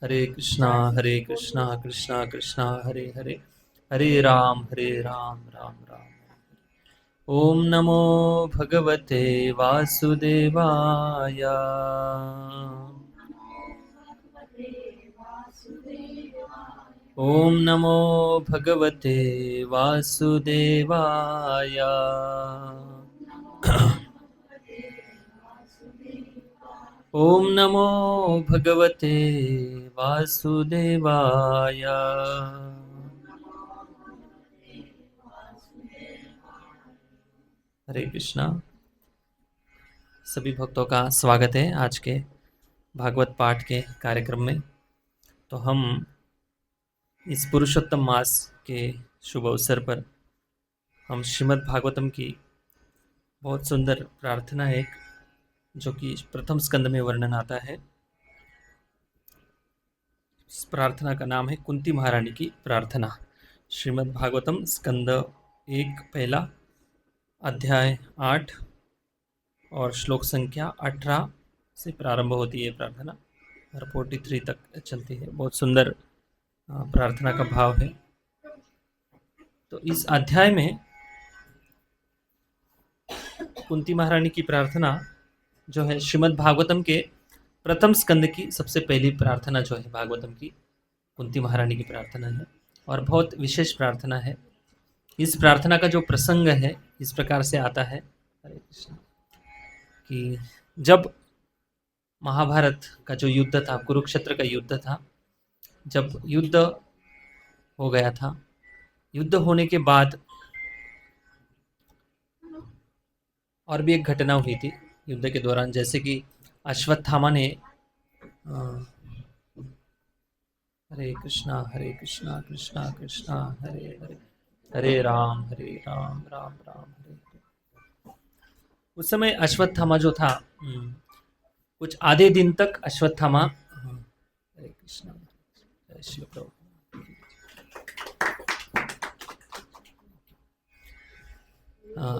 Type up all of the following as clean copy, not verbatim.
हरे कृष्णा कृष्णा कृष्णा हरे हरे, हरे राम राम राम। ओम नमो भगवते वासुदेवाय। ओम नमो भगवते वासुदेवाय। ओम नमो भगवते वासुदेवाय। हरे कृष्णा। सभी भक्तों का स्वागत है आज के भागवत पाठ के कार्यक्रम में। तो हम इस पुरुषोत्तम मास के शुभ अवसर पर हम श्रीमद् भागवतम की बहुत सुंदर प्रार्थना एक, जो कि प्रथम स्कंद में वर्णन आता है। इस प्रार्थना का नाम है कुंती महारानी की प्रार्थना। श्रीमद् भागवतम स्कंद 1 पहला अध्याय 8 और श्लोक संख्या 18 से प्रारंभ होती है प्रार्थना और 43 तक चलती है। बहुत सुंदर प्रार्थना का भाव है। तो इस अध्याय में कुंती महारानी की प्रार्थना जो है श्रीमद् भागवतम के प्रथम स्कंद की सबसे पहली प्रार्थना जो है भागवतम की, कुंती महारानी की प्रार्थना है और बहुत विशेष प्रार्थना है। इस प्रार्थना का जो प्रसंग है इस प्रकार से आता है, हरे कृष्ण, कि जब महाभारत का जो युद्ध था, कुरुक्षेत्र का युद्ध था, जब युद्ध हो गया था, युद्ध होने के बाद और भी एक घटना हुई थी युद्ध के दौरान, जैसे कि अश्वत्थामा ने हरे कृष्णा कृष्णा कृष्णा हरे हरे, हरे राम राम राम हरे हरे। उस समय अश्वत्थामा जो था, कुछ आधे दिन तक अश्वत्थामा, हरे कृष्णा, जय श्री प्रभु।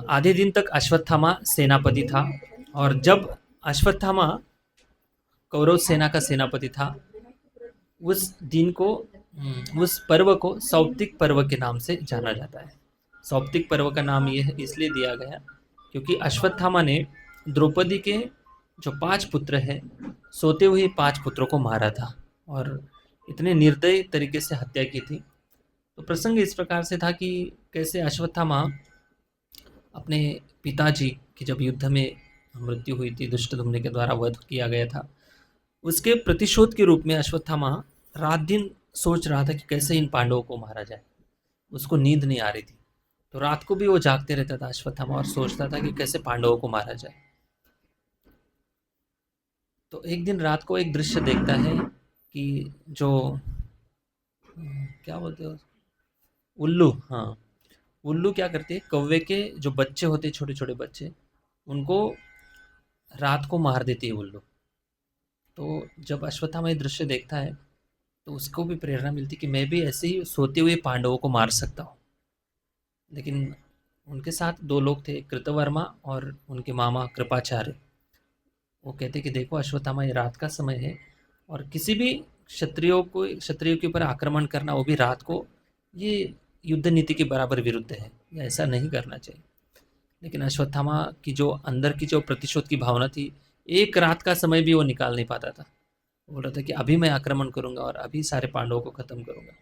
आधे दिन तक अश्वत्थामा सेनापति था और जब अश्वत्थामा कौरव सेना का सेनापति था, उस दिन को, उस पर्व को सौप्तिक पर्व के नाम से जाना जाता है। सौप्तिक पर्व का नाम यह इसलिए दिया गया क्योंकि अश्वत्थामा ने द्रौपदी के जो 5 पुत्र हैं, सोते हुए 5 पुत्रों को मारा था और इतने निर्दयी तरीके से हत्या की थी। तो प्रसंग इस प्रकार से था कि कैसे अश्वत्थामा अपने पिताजी की जब युद्ध में मृत्यु हुई थी, दुष्टदुम्न के द्वारा वध किया गया था, उसके प्रतिशोध के रूप में अश्वत्थामा रात दिन सोच रहा था कि कैसे इन पांडवों को मारा जाए। उसको नींद नहीं आ रही थी, तो रात को भी वो जागते रहता था अश्वत्थामा और सोचता था कि कैसे पांडवों को मारा जाए। तो एक दिन रात को एक दृश्य देखता है कि जो क्या बोलते हो, उल्लू, हाँ, उल्लू क्या करते हैं, कौवे के जो बच्चे होते, छोटे छोटे बच्चे, उनको रात को मार देती है उल्लू। तो जब अश्वत्थामा ये दृश्य देखता है तो उसको भी प्रेरणा मिलती कि मैं भी ऐसे ही सोते हुए पांडवों को मार सकता हूँ। लेकिन उनके साथ 2 लोग थे, कृतवर्मा और उनके मामा कृपाचार्य। वो कहते कि देखो अश्वत्थामा, ये रात का समय है और किसी भी क्षत्रियों के ऊपर आक्रमण करना, वो भी रात को, ये युद्ध नीति के बराबर विरुद्ध है, या ऐसा नहीं करना चाहिए। लेकिन अश्वत्थामा की जो अंदर की जो प्रतिशोध की भावना थी, एक रात का समय भी वो निकाल नहीं पाता था। बोल रहा था कि अभी मैं आक्रमण करूंगा और अभी सारे पांडवों को खत्म करूंगा।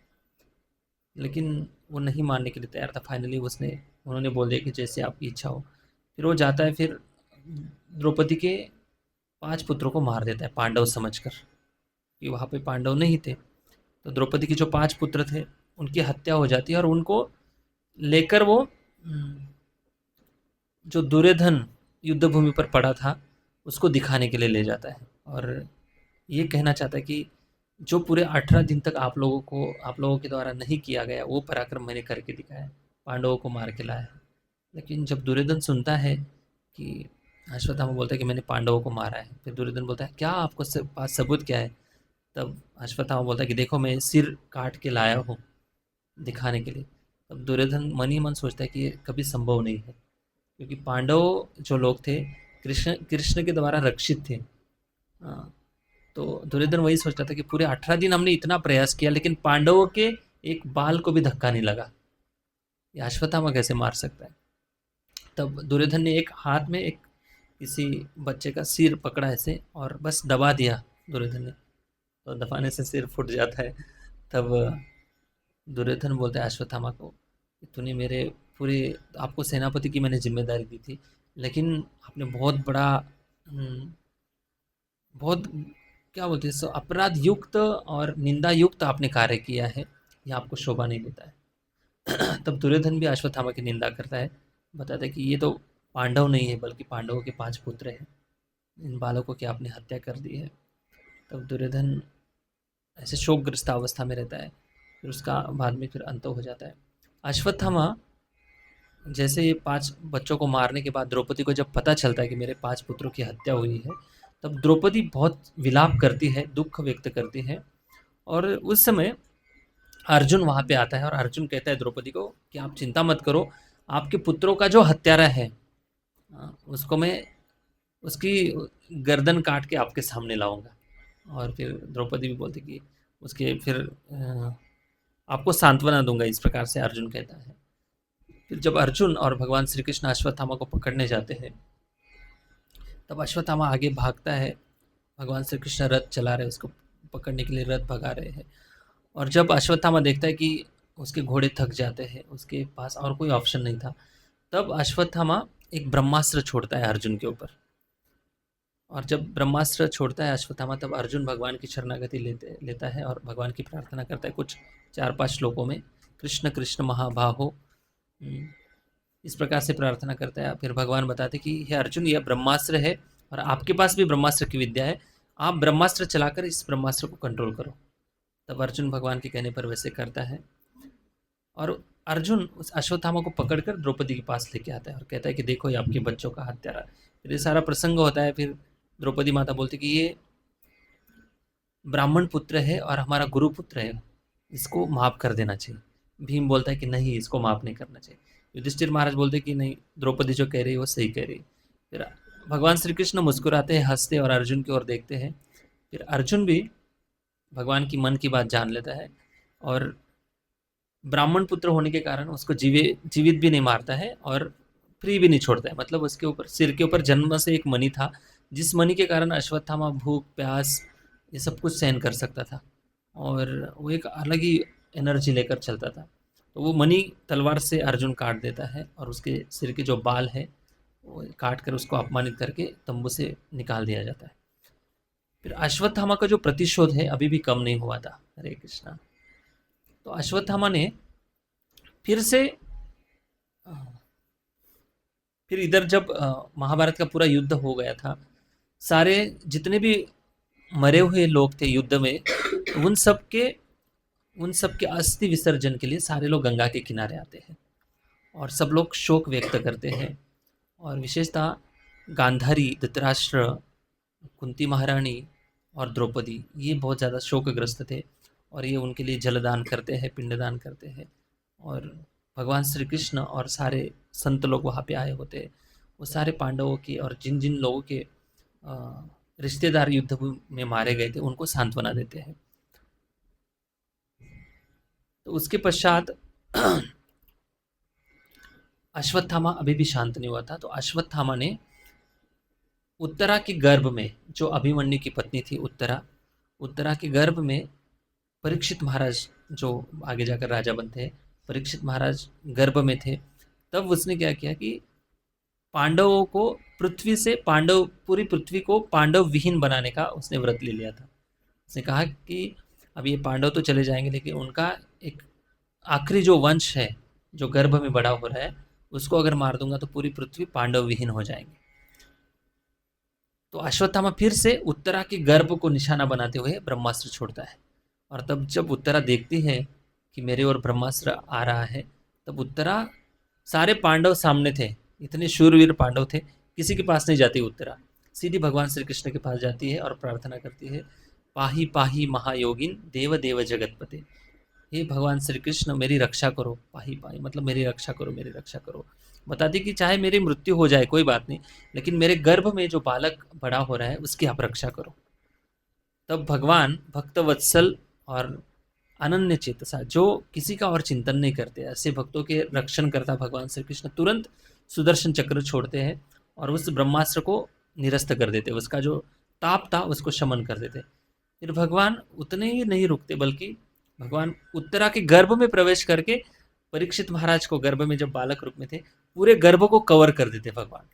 लेकिन वो नहीं मानने के लिए तैयार था। फाइनली उन्होंने बोल दिया कि जैसे आपकी इच्छा हो। फिर वो जाता है, फिर द्रौपदी के 5 पुत्रों को मार देता है पांडव समझकर कि वहाँ पे पांडव नहीं थे। तो द्रौपदी के जो 5 पुत्र थे उनकी हत्या हो जाती है और उनको लेकर वो, जो दुर्योधन युद्ध भूमि पर पड़ा था उसको दिखाने के लिए ले जाता है और ये कहना चाहता है कि जो पूरे 18 दिन तक आप लोगों के द्वारा नहीं किया गया वो पराक्रम मैंने करके दिखाया, पांडवों को मार के लाया। लेकिन जब दुर्योधन सुनता है कि अश्वत्थामा बोलता है कि मैंने पांडवों को मारा है, फिर दुर्योधन बोलता है क्या आपको पास सबूत क्या है? तब अश्वत्थामा बोलता है कि देखो मैं सिर काट के लाया हूँ दिखाने के लिए। तब दुर्योधन मन ही मन सोचता है कि ये कभी संभव नहीं है, क्योंकि पांडव जो लोग थे कृष्ण कृष्ण के द्वारा रक्षित थे। तो दुर्योधन वही सोच रहा था कि पूरे 18 दिन हमने इतना प्रयास किया, लेकिन पांडवों के एक बाल को भी धक्का नहीं लगा, ये अश्वत्थामा कैसे मार सकता है। तब दुर्योधन ने एक हाथ में एक किसी बच्चे का सिर पकड़ा ऐसे और बस दबा दिया दुर्योधन ने, तो दबाने से सिर फूट जाता है। तब दुर्योधन बोलता है अश्वत्थामा को कि तूने मेरे पूरे, आपको सेनापति की मैंने जिम्मेदारी दी थी, लेकिन आपने बहुत बड़ा बहुत, क्या बोलते हैं, अपराध युक्त और निंदा युक्त आपने कार्य किया है, ये आपको शोभा नहीं देता है। तब दुर्योधन भी अश्वत्थामा की निंदा करता है, बताता है कि ये तो पांडव नहीं है, बल्कि पांडवों के 5 पुत्र हैं, इन बालकों की आपने हत्या कर दी है। तब दुर्योधन ऐसे शोकग्रस्त अवस्था में रहता है, फिर उसका बाद में फिर अंत हो जाता है। अश्वत्थामा जैसे ये 5 बच्चों को मारने के बाद द्रौपदी को जब पता चलता है कि मेरे 5 पुत्रों की हत्या हुई है, तब द्रौपदी बहुत विलाप करती है, दुःख व्यक्त करती है। और उस समय अर्जुन वहाँ पे आता है और अर्जुन कहता है द्रौपदी को कि आप चिंता मत करो, आपके पुत्रों का जो हत्यारा है उसको मैं, उसकी गर्दन काट के आपके सामने लाऊंगा। और फिर द्रौपदी भी बोलती कि उसके फिर आपको सांत्वना दूंगा, इस प्रकार से अर्जुन कहता है। फिर जब अर्जुन और भगवान श्री कृष्ण अश्वत्थामा को पकड़ने जाते हैं, तब अश्वत्थामा आगे भागता है, भगवान श्री कृष्ण रथ चला रहे, उसको पकड़ने के लिए रथ भगा रहे हैं। और जब अश्वत्थामा देखता है कि उसके घोड़े थक जाते हैं, उसके पास और कोई ऑप्शन नहीं था, तब अश्वत्थामा एक ब्रह्मास्त्र छोड़ता है अर्जुन के ऊपर। और जब ब्रह्मास्त्र छोड़ता है अश्वत्थामा, तब अर्जुन भगवान की शरणागति लेता है और भगवान की प्रार्थना करता है कुछ 4-5 श्लोकों में, कृष्ण कृष्ण महाबाहो, इस प्रकार से प्रार्थना करता है। फिर भगवान बताते कि हे अर्जुन, यह ब्रह्मास्त्र है और आपके पास भी ब्रह्मास्त्र की विद्या है, आप ब्रह्मास्त्र चलाकर इस ब्रह्मास्त्र को कंट्रोल करो। तब अर्जुन भगवान के कहने पर वैसे करता है और अर्जुन उस अश्वत्थामा को पकड़कर द्रौपदी के पास लेके आता है और कहता है कि देखो ये आपके बच्चों का हत्यारा। फिर ये सारा प्रसंग होता है। फिर द्रौपदी माता बोलती कि ये ब्राह्मण पुत्र है और हमारा गुरु पुत्र है, इसको माफ़ कर देना चाहिए। भीम बोलता है कि नहीं, इसको माफ़ नहीं करना चाहिए। युधिष्ठिर महाराज बोलते कि नहीं, द्रौपदी जो कह रही है वो सही कह रही है। फिर भगवान श्री कृष्ण मुस्कुराते हैं, हंसते और अर्जुन की ओर देखते हैं। फिर अर्जुन भी भगवान की मन की बात जान लेता है और ब्राह्मण पुत्र होने के कारण उसको जीवित भी नहीं मारता है और फ्री भी नहीं छोड़ता है। मतलब उसके ऊपर, सिर के ऊपर जन्म से एक मणि था, जिस मणि के कारण अश्वत्थामा भूख प्यास ये सब कुछ सहन कर सकता था और वो एक अलग ही एनर्जी लेकर चलता था। तो वो मणि तलवार से अर्जुन काट देता है और उसके सिर के जो बाल है वो काट कर उसको अपमानित करके तंबू से निकाल दिया जाता है। फिर अश्वत्थामा का जो प्रतिशोध है अभी भी कम नहीं हुआ था। हरे कृष्णा। तो अश्वत्थामा ने फिर से फिर इधर जब महाभारत का पूरा युद्ध हो गया था, सारे जितने भी मरे हुए लोग थे युद्ध में, उन सब के अस्थि विसर्जन के लिए सारे लोग गंगा के किनारे आते हैं और सब लोग शोक व्यक्त करते हैं। और विशेषतः गांधारी, धृतराष्ट्र, कुंती महारानी और द्रौपदी, ये बहुत ज़्यादा शोकग्रस्त थे और ये उनके लिए जलदान करते हैं, पिंडदान करते हैं। और भगवान श्री कृष्ण और सारे संत लोग वहाँ पे आए होते हैं, वो सारे पांडवों के और जिन जिन लोगों के रिश्तेदार युद्ध में मारे गए थे उनको सांत्वना देते हैं। तो उसके पश्चात अश्वत्थामा अभी भी शांत नहीं हुआ था। तो अश्वत्थामा ने उत्तरा के गर्भ में, जो अभिमन्यु की पत्नी थी उत्तरा के गर्भ में परीक्षित महाराज, जो आगे जाकर राजा बनते हैं, परीक्षित महाराज गर्भ में थे। तब उसने क्या किया कि पांडवों को पूरी पृथ्वी को पांडव विहीन बनाने का उसने व्रत ले लिया था। उसने कहा कि अब ये पांडव तो चले जाएंगे, लेकिन उनका एक आखिरी जो वंश है जो गर्भ में बड़ा हो रहा है, उसको अगर मार दूंगा तो पूरी पृथ्वी पांडव विहीन हो जाएंगे। तो अश्वत्थामा फिर से उत्तरा के गर्भ को निशाना बनाते हुए ब्रह्मास्त्र छोड़ता है। और तब जब उत्तरा देखती है कि मेरे ओर ब्रह्मास्त्र आ रहा है, तब उत्तरा, सारे पांडव सामने थे, इतने शूरवीर पांडव थे, किसी के पास नहीं जाती उत्तरा, सीधी भगवान श्री कृष्ण के पास जाती है और प्रार्थना करती है, पाही पाही महायोगिन देव देव जगतपते। हे भगवान श्री कृष्ण, मेरी रक्षा करो। पाही पाही मतलब मेरी रक्षा करो, मेरी रक्षा करो। बताती कि चाहे मेरी मृत्यु हो जाए कोई बात नहीं, लेकिन मेरे गर्भ में जो बालक बड़ा हो रहा है उसकी आप रक्षा करो। तब भगवान भक्तवत्सल और अनन्य चेतसा, जो किसी का और चिंतन नहीं करते, ऐसे भक्तों के रक्षण करता भगवान श्री कृष्ण तुरंत सुदर्शन चक्र छोड़ते हैं और उस ब्रह्मास्त्र को निरस्त कर देते, उसका जो ताप था उसको शमन कर देते। फिर भगवान उतने ही नहीं रुकते, बल्कि भगवान उत्तरा के गर्भ में प्रवेश करके परीक्षित महाराज को, गर्भ में जब बालक रूप में थे, पूरे गर्भ को कवर कर देते भगवान।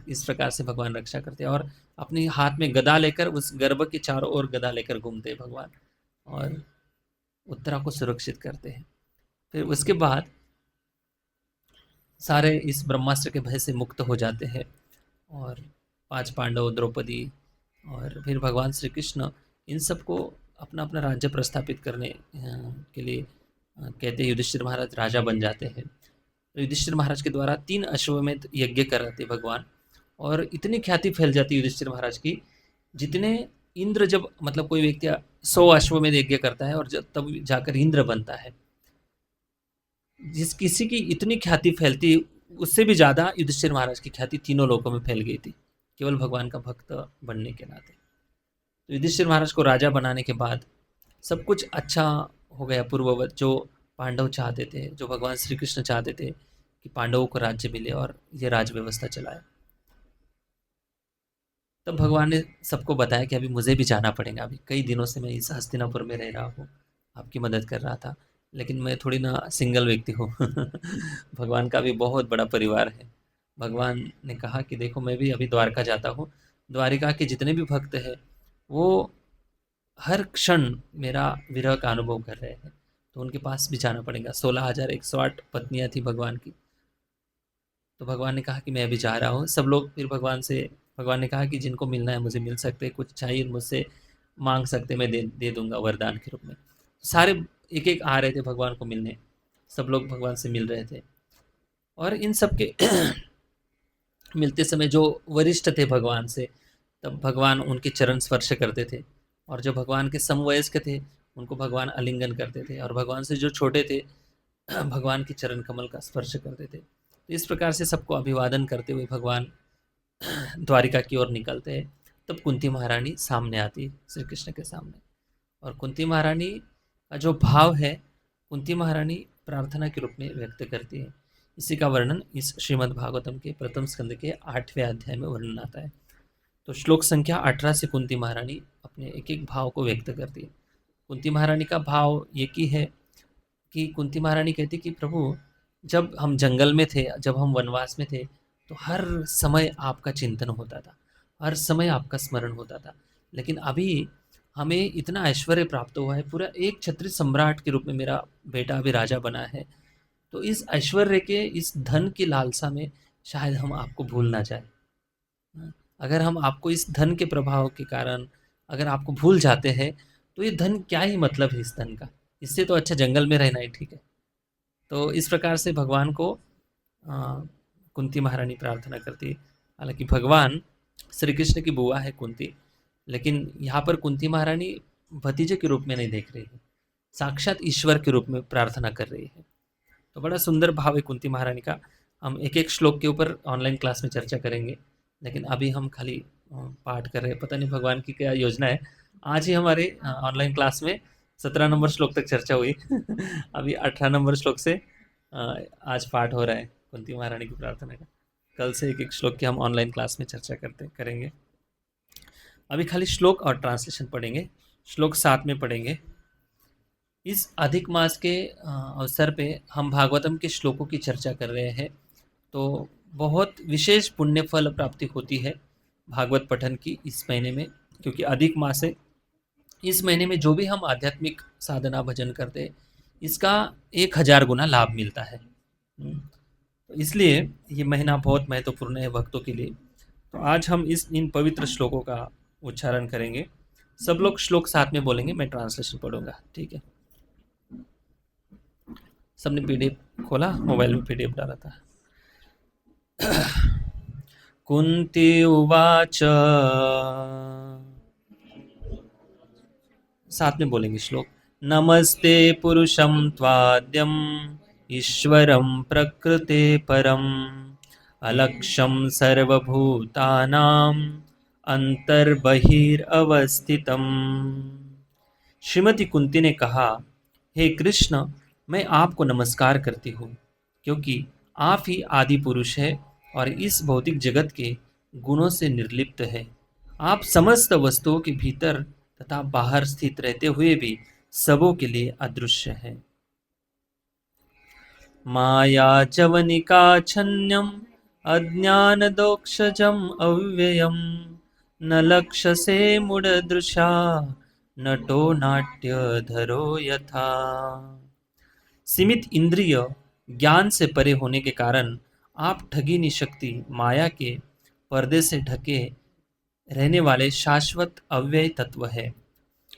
इस प्रकार से भगवान रक्षा करते हैं और अपने हाथ में गदा लेकर उस गर्भ के चारों ओर गदा लेकर घूमते हैं भगवान और उत्तरा को सुरक्षित करते हैं। फिर उसके बाद सारे इस ब्रह्मास्त्र के भय से मुक्त हो जाते हैं और 5 पांडव, द्रौपदी और फिर भगवान श्री कृष्ण इन सबको अपना अपना राज्य प्रस्थापित करने के लिए कहते युधिष्ठिर महाराज राजा बन जाते हैं। तो युधिष्ठिर महाराज के द्वारा 3 अश्वमेध यज्ञ कराते भगवान और इतनी ख्याति फैल जाती युधिष्ठिर महाराज की, जितने इंद्र, जब मतलब कोई व्यक्ति 100 अश्वमेध यज्ञ करता है और जब तब जाकर इंद्र बनता है, जिस किसी की इतनी ख्याति फैलती, उससे भी ज़्यादा युधिष्ठिर महाराज की ख्याति तीनों लोकों में फैल गई थी, केवल भगवान का भक्त बनने के नाते। तो युधिष्ठिर महाराज को राजा बनाने के बाद सब कुछ अच्छा हो गया पूर्ववत, जो पांडव चाहते थे, जो भगवान श्री कृष्ण चाहते थे कि पांडवों को राज्य मिले और ये राज व्यवस्था चलाए। तब भगवान ने सबको बताया कि अभी मुझे भी जाना पड़ेगा, अभी कई दिनों से मैं इस हस्तिनापुर में रह रहा हूँ, आपकी मदद कर रहा था, लेकिन मैं थोड़ी ना सिंगल व्यक्ति हूँ। भगवान का भी बहुत बड़ा परिवार है। भगवान ने कहा कि देखो, मैं भी अभी द्वारका जाता हूँ, द्वारिका के जितने भी भक्त हैं वो हर क्षण मेरा विरह का अनुभव कर रहे हैं, तो उनके पास भी जाना पड़ेगा। 16,108 पत्नियां थी भगवान की। तो भगवान ने कहा कि मैं अभी जा रहा हूँ। सब लोग फिर भगवान ने कहा कि जिनको मिलना है मुझे मिल सकते, कुछ चाहिए मुझसे मांग सकते, मैं दे दे दूंगा वरदान के रूप में। सारे एक एक आ रहे थे भगवान को मिलने, सब लोग भगवान से मिल रहे थे और इन सब के मिलते समय जो वरिष्ठ थे भगवान से, तब भगवान उनके चरण स्पर्श करते थे और जो भगवान के समवयस्क थे उनको भगवान आलिंगन करते थे और भगवान से जो छोटे थे भगवान के चरण कमल का स्पर्श करते थे। तो इस प्रकार से सबको अभिवादन करते हुए भगवान द्वारिका की ओर निकलते हैं। तब कुंती महारानी सामने आती है श्री कृष्ण के सामने, और कुंती महारानी का जो भाव है कुंती महारानी प्रार्थना के रूप में व्यक्त करती है। इसी का वर्णन इस श्रीमद् भागवतम के प्रथम स्कंद के 8वें अध्याय में वर्णन आता है। तो श्लोक संख्या 18 से कुंती महारानी अपने एक एक भाव को व्यक्त करती है। कुंती महारानी का भाव ये की है कि कुंती महारानी कहती कि प्रभु, जब हम जंगल में थे, जब हम वनवास में थे, तो हर समय आपका चिंतन होता था, हर समय आपका स्मरण होता था, लेकिन अभी हमें इतना ऐश्वर्य प्राप्त हुआ है, पूरा एक क्षत्रिय सम्राट के रूप में मेरा बेटा अभी राजा बना है, तो इस ऐश्वर्य के, इस धन की लालसा में शायद हम आपको भूल ना जाए। अगर हम आपको इस धन के प्रभाव के कारण अगर आपको भूल जाते हैं, तो ये धन क्या ही मतलब है इस धन का, इससे तो अच्छा जंगल में रहना ही ठीक है। तो इस प्रकार से भगवान को कुंती महारानी प्रार्थना करती है। हालांकि भगवान श्री कृष्ण की बुआ है कुंती, लेकिन यहाँ पर कुंती महारानी भतीजे के रूप में नहीं देख रही है, साक्षात ईश्वर के रूप में प्रार्थना कर रही है। तो बड़ा सुंदर भाव है कुंती महारानी का। हम एक एक श्लोक के ऊपर ऑनलाइन क्लास में चर्चा करेंगे, लेकिन अभी हम खाली पाठ कर रहे हैं। पता नहीं भगवान की क्या योजना है। आज ही हमारे ऑनलाइन क्लास में 17 नंबर श्लोक तक चर्चा हुई। अभी 18 नंबर श्लोक से आज पाठ हो रहा है कुंती महारानी की प्रार्थना का। कल से एक एक श्लोक की हम ऑनलाइन क्लास में चर्चा करेंगे। अभी खाली श्लोक और ट्रांसलेशन पढ़ेंगे। श्लोक 7 में पढ़ेंगे। इस अधिक मास के अवसर पे हम भागवतम के श्लोकों की चर्चा कर रहे हैं, तो बहुत विशेष पुण्य फल प्राप्ति होती है भागवत पठन की इस महीने में, क्योंकि अधिक मास है। इस महीने में जो भी हम आध्यात्मिक साधना भजन करते हैं, इसका 1000 गुना लाभ मिलता है। तो इसलिए ये महीना बहुत महत्वपूर्ण है भक्तों के लिए। तो आज हम इन पवित्र श्लोकों का उच्चारण करेंगे। सब लोग श्लोक 7 में बोलेंगे, मैं ट्रांसलेशन पढ़ूंगा, ठीक है। सबने पीडीएफ खोला, मोबाइल में पीडीएफ डाला था। कुंती उवाच, साथ में बोलेंगे श्लोक। नमस्ते पुरुषं त्वाद्यम् ईश्वरं प्रकृते परम् अलक्ष्यं सर्वभूतानां अंतर्बहिरवस्थितम्। श्रीमती कुंती ने कहा, हे कृष्ण, मैं आपको नमस्कार करती हूँ, क्योंकि आप ही आदि पुरुष है और इस भौतिक जगत के गुणों से निर्लिप्त है। आप समस्त वस्तुओं के भीतर तथा बाहर स्थित रहते हुए भी सबों के लिए अदृश्य है। माया चवनिका छन्यम अज्ञानदोक्षजम् अव्ययम् न लक्ष्यसे मूढ़दृशा नटो नाट्यधरो यथा। सीमित इंद्रिय ज्ञान से परे होने के कारण आप ठगिनी शक्ति माया के पर्दे से ढके रहने वाले शाश्वत अव्यय तत्व है।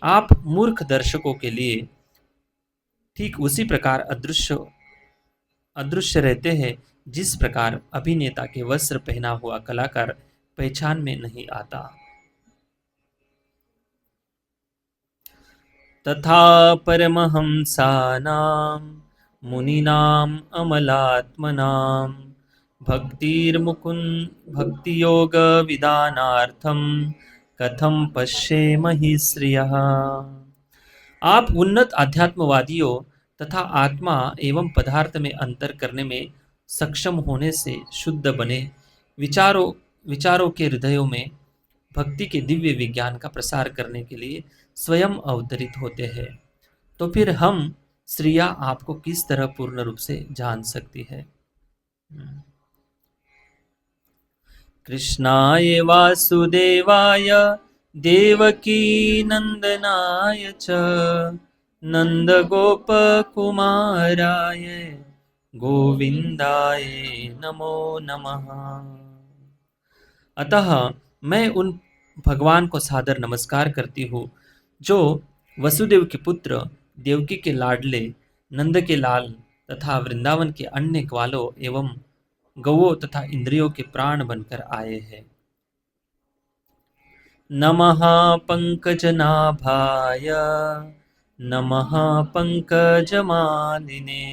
आप मूर्ख दर्शकों के लिए ठीक उसी प्रकार अदृश्य अदृश्य रहते हैं जिस प्रकार अभिनेता के वस्त्र पहना हुआ कलाकार पहचान में नहीं आता। तथा परमहंसानां मुनीनाम् अमलात्मनां भक्तियोग विधानार्थं कथं पश्येमहि श्रियः। आप उन्नत अध्यात्मवादियों तथा आत्मा एवं पदार्थ में अंतर करने में सक्षम होने से शुद्ध बने विचारों के हृदयों में भक्ति के दिव्य विज्ञान का प्रसार करने के लिए स्वयं अवतरित होते हैं, तो फिर हम स्त्रियां आपको किस तरह पूर्ण रूप से जान सकती है। कृष्णाय वासुदेवाय देवकी नंदनाय च नंदगोपकुमाराय गोविंदाय नमो नमः। अतः मैं उन भगवान को सादर नमस्कार करती हूँ जो वसुदेव के पुत्र, देवकी के लाडले, नंद के लाल तथा वृंदावन के अन्य ग्वालों एवं गौओं तथा इंद्रियों के प्राण बनकर आए हैं। नमः पंकजनाभाय नमः पंकजमालिने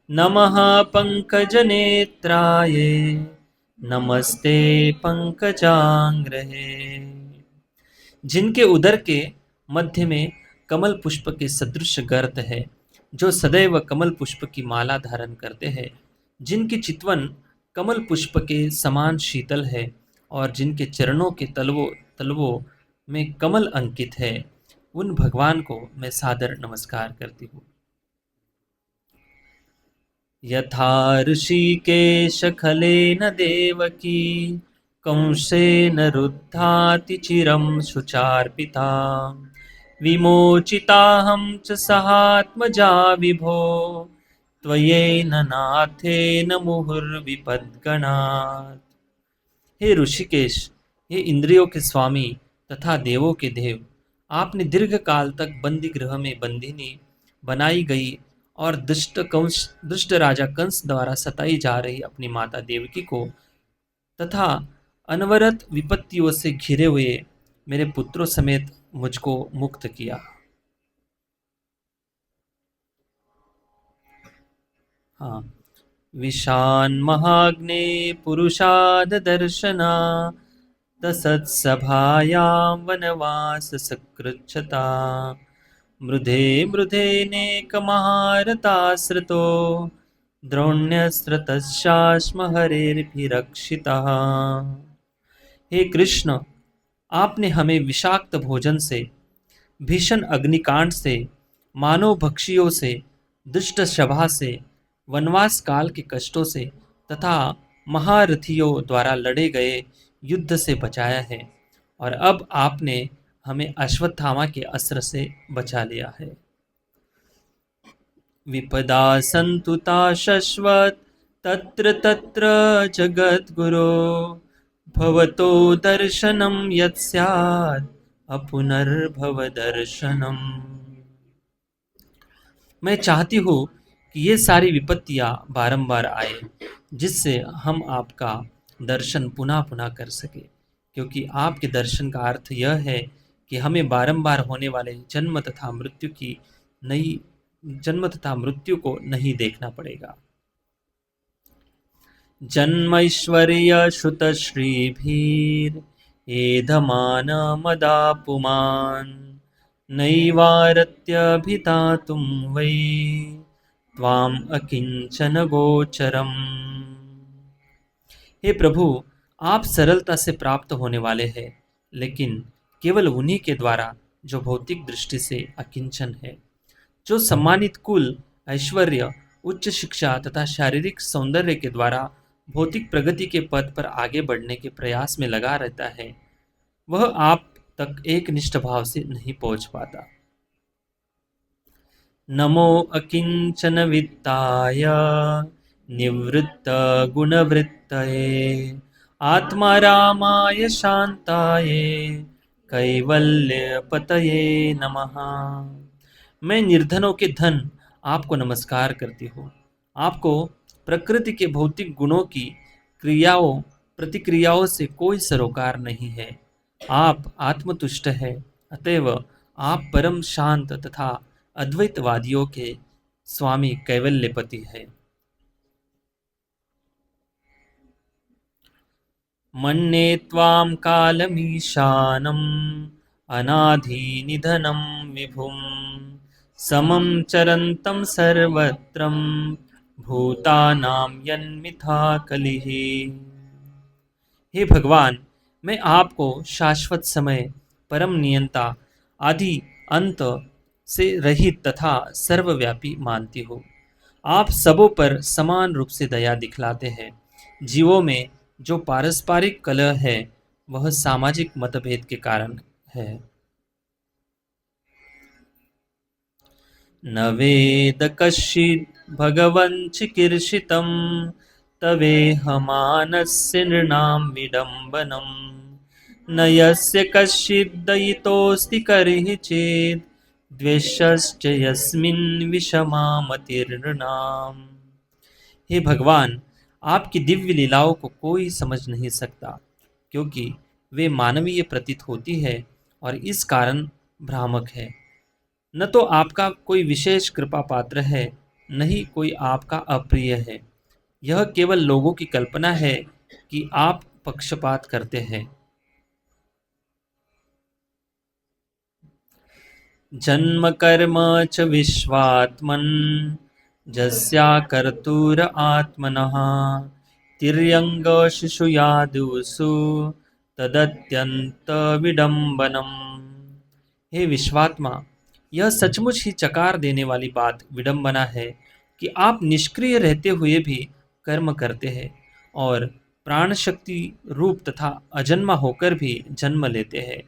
नमः पंकजनेत्राय नमस्ते पंकजांग्रहे। जिनके उदर के मध्य में कमल पुष्प के सदृश गर्त है, जो सदैव कमल पुष्प की माला धारण करते हैं, जिनकी चितवन कमल पुष्प के समान शीतल है और जिनके चरणों के तलवों में कमल अंकित है, उन भगवान को मैं सादर नमस्कार करती हूँ। यथा ऋषिकेश खलेन देवकी कंसेन रुद्धाति चिरं शुचार्पिता विमोचिताहं च सहात्मजा विभो त्वयेन नाथेन मुहुर्विपद्गणात्। हे ऋषिकेश, हे इंद्रियों के स्वामी तथा देवों के देव, आपने दीर्घ काल तक बंदी गृह में बंदिनी बनाई गई और दुष्ट राजा कंस द्वारा सताई जा रही अपनी माता देवकी को तथा अनवरत विपत्तियों से घिरे हुए मेरे पुत्रों समेत मुझको मुक्त किया। हाँ, विशान महाग्ने पुरुषाद दर्शना तत्सभायां वनवास सकृच्छता मृधे मृधेनेकमहारताश्रितो द्रोण्यस्त्रतश्चाश्म हरेर्भिरक्षितः। हे कृष्ण, आपने हमें विषाक्त भोजन से, भीषण अग्निकांड से, मानव भक्षियों से, दुष्ट सभा से, वनवास काल के कष्टों से तथा महारथियों द्वारा लड़े गए युद्ध से बचाया है, और अब आपने हमें अश्वत्थामा के अस्त्र से बचा लिया है। विपदा संतुता शश्वत तत्र तत्र जगद्गुरो भवतो दर्शनम यत् स्यात् अपुनर्भव दर्शनम। मैं चाहती हूँ कि ये सारी विपत्तियाँ बारंबार आए, जिससे हम आपका दर्शन पुनः पुनः कर सके, क्योंकि आपके दर्शन का अर्थ यह है कि हमें बारंबार होने वाले जन्म तथा मृत्यु को नहीं देखना पड़ेगा। जन्मैश्वर्य श्रुत श्रीभीर एधमानमदापुमान् नैवारत्यभितातुं वै त्वाम् अकिंचन गोचरम्। हे प्रभु, आप सरलता से प्राप्त होने वाले हैं, लेकिन केवल उन्हीं के द्वारा जो भौतिक दृष्टि से अकिंचन है। जो सम्मानित कुल, ऐश्वर्य, उच्च शिक्षा तथा शारीरिक सौंदर्य के द्वारा भौतिक प्रगति के पथ पर आगे बढ़ने के प्रयास में लगा रहता है, वह आप तक एक निष्ठ भाव से नहीं पहुंच पाता। नमो अकिंचन वित्ताय निवृत्त गुणवृत्तये आत्मारामाय शांताय कैवल्य पतये नमः। मैं निर्धनों के धन आपको नमस्कार करती हूँ। आपको प्रकृति के भौतिक गुणों की क्रियाओं प्रतिक्रियाओं से कोई सरोकार नहीं है। आप आत्मतुष्ट है, अतएव आप परम शांत तथा अद्वैतवादियों के स्वामी कैवल्यपति है। मन्ये त्वां कालमीशानम् अनाधिनिधनं विभुं समं चरन्तं सर्वत्रं भूतानां यन्मिथा कलिः। हे भगवान, मैं आपको शाश्वत समय, परम नियंता, आदि अंत से रहित तथा सर्वव्यापी मानती हूँ। आप सबों पर समान रूप से दया दिखलाते हैं। जीवों में जो पारस्परिक कलह है, वह सामाजिक मतभेद के कारण है। न वेद कश्चित् भगवन् चिकीर्षितं तवेहमानस्य नृणां विडम्बनम् न यस्य कश्चित् दयितोऽस्ति कर्हि चेत् द्वेषश्च यस्मिन् विषमा मतिर्नृणाम्। हे भगवान, आपकी दिव्य लीलाओं को कोई समझ नहीं सकता, क्योंकि वे मानवीय प्रतीत होती है और इस कारण भ्रामक है। न तो आपका कोई विशेष कृपा पात्र है, न ही कोई आपका अप्रिय है। यह केवल लोगों की कल्पना है कि आप पक्षपात करते हैं। जन्म कर्म च विश्वात्मन् जस्या कर्तुर आत्मनः तिर्यंग शिशुयादुषु तदत्यंत विडंबनम। हे विश्वात्मा, यह सचमुच ही चकार देने वाली बात विडंबना है कि आप निष्क्रिय रहते हुए भी कर्म करते हैं और प्राण शक्ति रूप तथा अजन्मा होकर भी जन्म लेते हैं।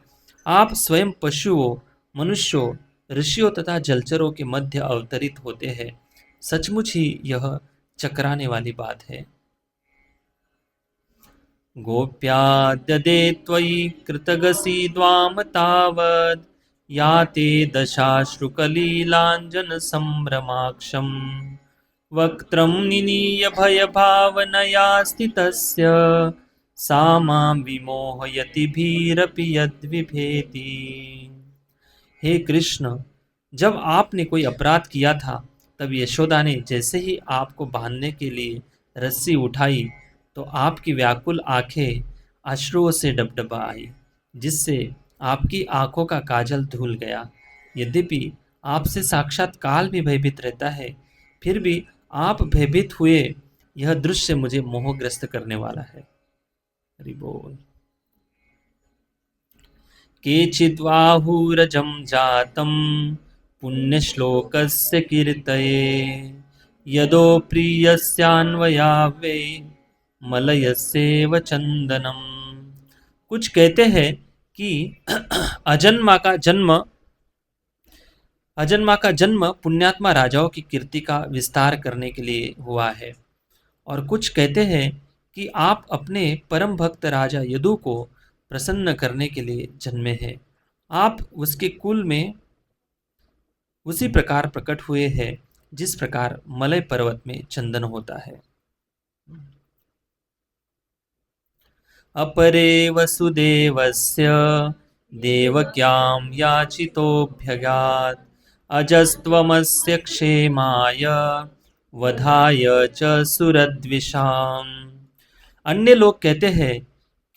आप स्वयं पशुओं, मनुष्यों, ऋषियों तथा जलचरों के मध्य अवतरित होते हैं। सचमुच ही यह चकराने वाली बात है। गोप्याद्यदे त्वयि कृतगसीद्वाम तावद् याते दशाश्रुकलीलाञ्जनसम्भ्रमाक्षम् वक्त्रं निनीय भयभावनया स्थितस्य सा मां विमोहयति भीरपि यद्विभेति। हे कृष्ण, जब आपने कोई अपराध किया था, तब यशोदा ने जैसे ही आपको बांधने के लिए रस्सी उठाई, तो आपकी व्याकुल आंखें अश्रुओं से डबडबा आई, जिससे आपकी आंखों का काजल धुल गया। यद्यपि आपसे साक्षात काल भी भयभीत रहता है, फिर भी आप भयभीत हुए यह दृश्य मुझे मोहग्रस्त करने वाला है। हरि बोल। केचिद्बाहुरजं जातं पुण्यश्लोकस्य कीर्तये यदो प्रियस्यान्वयावे मलयस्येव चंदनम। कुछ कहते हैं कि अजन्मा का जन्म अजन्मा का जन्म पुण्यात्मा राजाओं की कीर्ति का विस्तार करने के लिए हुआ है, और कुछ कहते हैं कि आप अपने परम भक्त राजा यदु को प्रसन्न करने के लिए जन्मे हैं। आप उसके कुल में उसी प्रकार प्रकट हुए हैं जिस प्रकार मलय पर्वत में चंदन होता है। अपरे वसुदेवस्य देवक्यां याचितोऽभ्यगात् अजस्त्वमस्य क्षेमाय वधाय च सुरद्विषाम्। अन्य लोग कहते हैं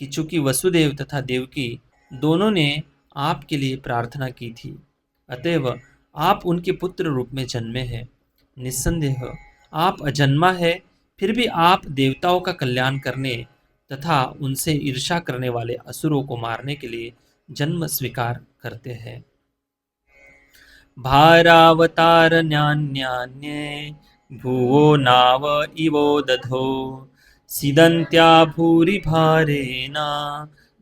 कि चूंकि वसुदेव तथा देवकी दोनों ने आपके लिए प्रार्थना की थी, अतएव आप उनके पुत्र रूप में जन्मे हैं। निस्संदेह आप अजन्मा है, फिर भी आप देवताओं का कल्याण करने तथा उनसे ईर्ष्या करने वाले असुरों को मारने के लिए जन्म स्वीकार करते हैं। भारावतारण्यान्ये भुवो नाव इवो दधो सीदन्त्या भूरि भारेण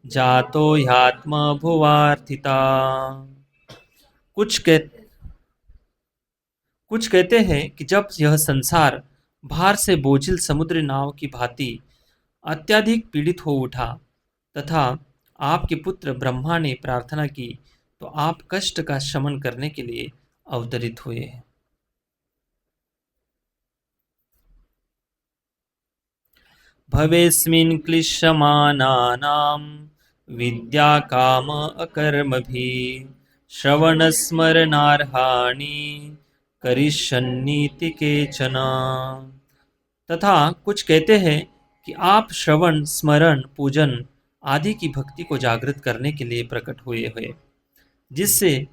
जातो ह्यात्म भुवार्थिता। कुछ कह कुछ कहते हैं कि जब यह संसार भार से बोझिल समुद्र नाव की भांति अत्यधिक पीड़ित हो उठा तथा आपके पुत्र ब्रह्मा ने प्रार्थना की, तो आप कष्ट का शमन करने के लिए अवतरित हुए। भवेस्मिन् क्लिश्यमानानां विद्या काम अकर्मभिः श्रवणस्मरणार्हाणि करिष्यन्नीति केचन। तथा कुछ कहते हैं कि आप श्रवण, स्मरण, पूजन आदि की भक्ति को जागृत करने के लिए प्रकट हुए, जिससे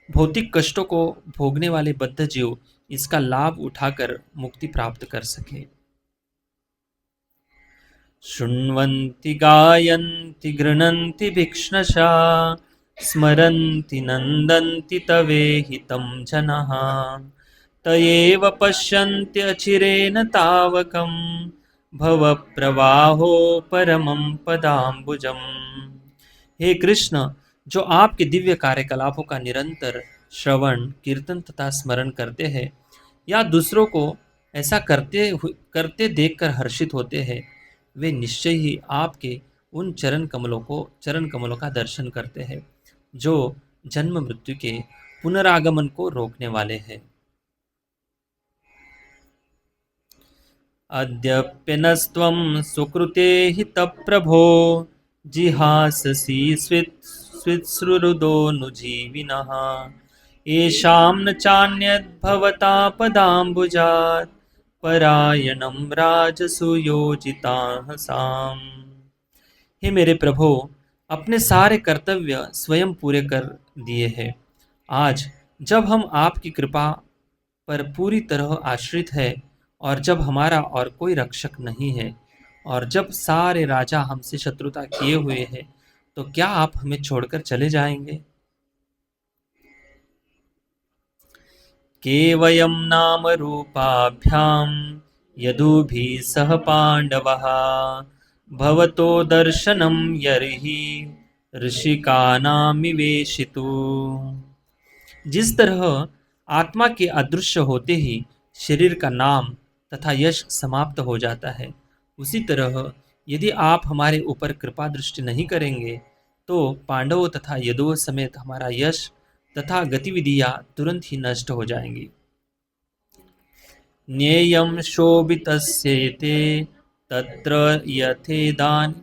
भौतिक कष्टों को भोगने वाले बद्ध जीव इसका लाभ उठाकर मुक्ति प्राप्त कर सके। शृण्वन्ति गायन्ति गृह्णन्ति भिक्ष्णशा स्मरन्ति नन्दन्ति तवेहितं जनः तयेव पश्यन्ति अचिरेण तावकं भवप्रवाहो परमं पदाम्बुजम्। हे कृष्ण, जो आपके दिव्य कार्यकलापों का निरंतर श्रवण, कीर्तन तथा स्मरण करते हैं या दूसरों को ऐसा करते देखकर हर्षित होते हैं, वे निश्चय ही आपके उन चरण कमलों का दर्शन करते हैं जो जन्म मृत्यु के पुनरागमन को रोकने वाले हैं। अद्यप्यनस्त्वं सुकृते हितप्रभो जिहाससि स्वित्सृरुदोऽनुजीविनः येषां न चान्यद्भवता पदाम्बुजात् परायणं राजसुयोजिताहसाम्। हे मेरे प्रभो, अपने सारे कर्तव्य स्वयं पूरे कर दिए हैं। आज जब हम आपकी कृपा पर पूरी तरह आश्रित है और जब हमारा और कोई रक्षक नहीं है और जब सारे राजा हमसे शत्रुता किए हुए हैं, तो क्या आप हमें छोड़कर चले जाएंगे? केवयं नाम रूपाभ्यां यदुभिः सह पांडवः भवतो दर्शनं यर्हि ऋषिकानामिवेशितु। जिस तरह आत्मा के अदृश्य होते ही शरीर का नाम तथा यश समाप्त हो जाता है, उसी तरह यदि आप हमारे ऊपर कृपा दृष्टि नहीं करेंगे तो पांडवों तथा यदुओं समेत हमारा यश तथा गतिविधियां तुरंत ही नष्ट हो जाएंगी। ज्ञेयं शोभितस्येते तत्र यथेदान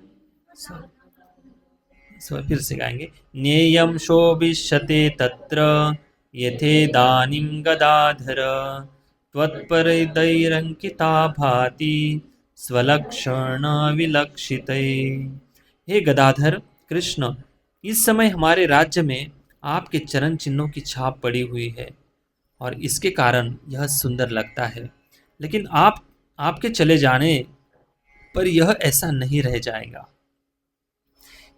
फिर से गाएंगे। ज्ञेयं शोभिष्यते तत्र यथेदानीं गदाधर त्वत्परदैरंकिता भाति स्वलक्षण विलक्षिते। हे गदाधर कृष्ण, इस समय हमारे राज्य में आपके चरण चिन्हों की छाप पड़ी हुई है और इसके कारण यह सुंदर लगता है, लेकिन आपके चले जाने पर यह ऐसा नहीं रह जाएगा।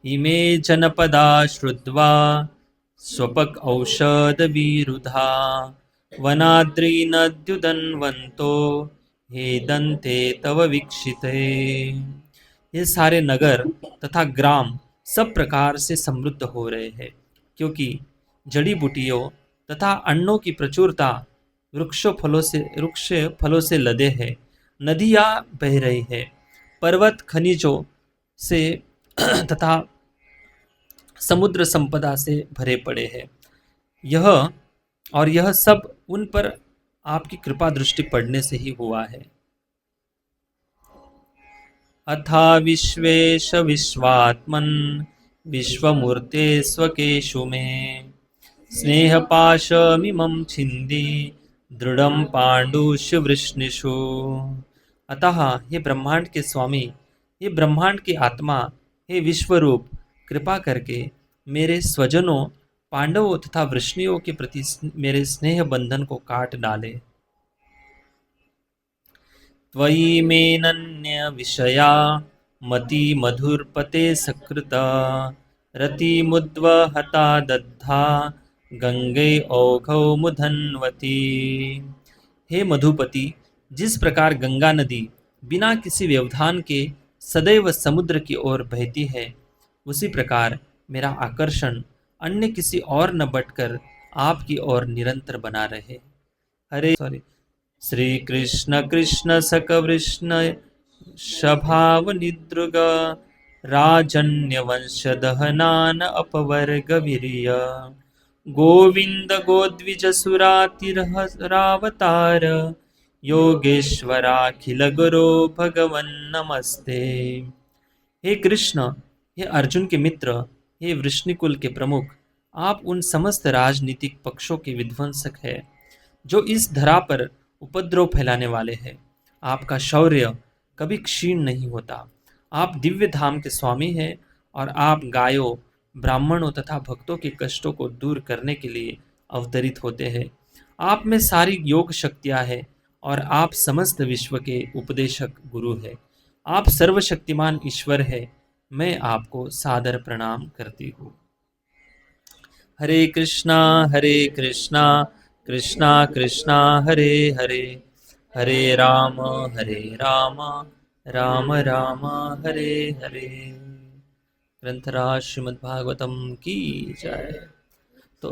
इमे जनपदा श्रुत्वा स्वपक औषध विरुधा वनाद्रीनद्युदन्वन्तो हेदन्ते तव वीक्षिते। ये सारे नगर तथा ग्राम सब प्रकार से समृद्ध हो रहे हैं, क्योंकि जड़ी बूटियों तथा अन्नों की प्रचुरता वृक्ष फलों से लदे हैं। नदियाँ बह रही है, पर्वत खनिजों से तथा समुद्र संपदा से भरे पड़े हैं। यह सब उन पर आपकी कृपा दृष्टि पड़ने से ही हुआ है। अथा विश्वेश विश्वात्मन् विश्वमूर्ते स्वकेषु मे स्नेहपाशमिमं छिन्दी दृढ़ं पाण्डुषु वृष्णिषु। अतः हे ब्रह्मांड के स्वामी, हे ब्रह्मांड की आत्मा, हे विश्वरूप, कृपा करके मेरे स्वजनों पांडवों तथा वृष्णियों के प्रति मेरे स्नेह बंधन को काट डाले। त्वयि मेनन्य विषया मति मधुरपते सकृता रतिमुद्वहता दद्धा गंगे औघौ मुधन्वती। हे मधुपति, जिस प्रकार गंगा नदी बिना किसी व्यवधान के सदैव समुद्र की ओर बहती है, उसी प्रकार मेरा आकर्षण अन्य किसी और न बटकर आपकी ओर निरंतर बना रहे। हरे सॉरी श्री कृष्ण कृष्ण सकवृष्ण स्वभाव निद्रुग राजन्य वंश दहनान अपवर्ग वीर्य गोविंद गोद्विज सुरातिरहरावतार योगेश्वराखिल गुरो भगवन नमस्ते। हे कृष्ण, हे अर्जुन के मित्र, हे वृष्णिकुल के प्रमुख, आप उन समस्त राजनीतिक पक्षों के विध्वंसक हैं जो इस धरा पर उपद्रव फैलाने वाले हैं। आपका शौर्य कभी क्षीण नहीं होता। आप दिव्य धाम के स्वामी हैं और आप गायों, ब्राह्मणों तथा भक्तों के कष्टों को दूर करने के लिए अवतरित होते हैं। आप में सारी योग शक्तियाँ हैं और आप समस्त विश्व के उपदेशक गुरु हैं। आप सर्वशक्तिमान ईश्वर है। मैं आपको सादर प्रणाम करती हूँ। हरे कृष्णा कृष्णा कृष्णा हरे हरे, हरे राम राम राम हरे हरे। ग्रंथराज श्रीमद्भागवतम की जय। तो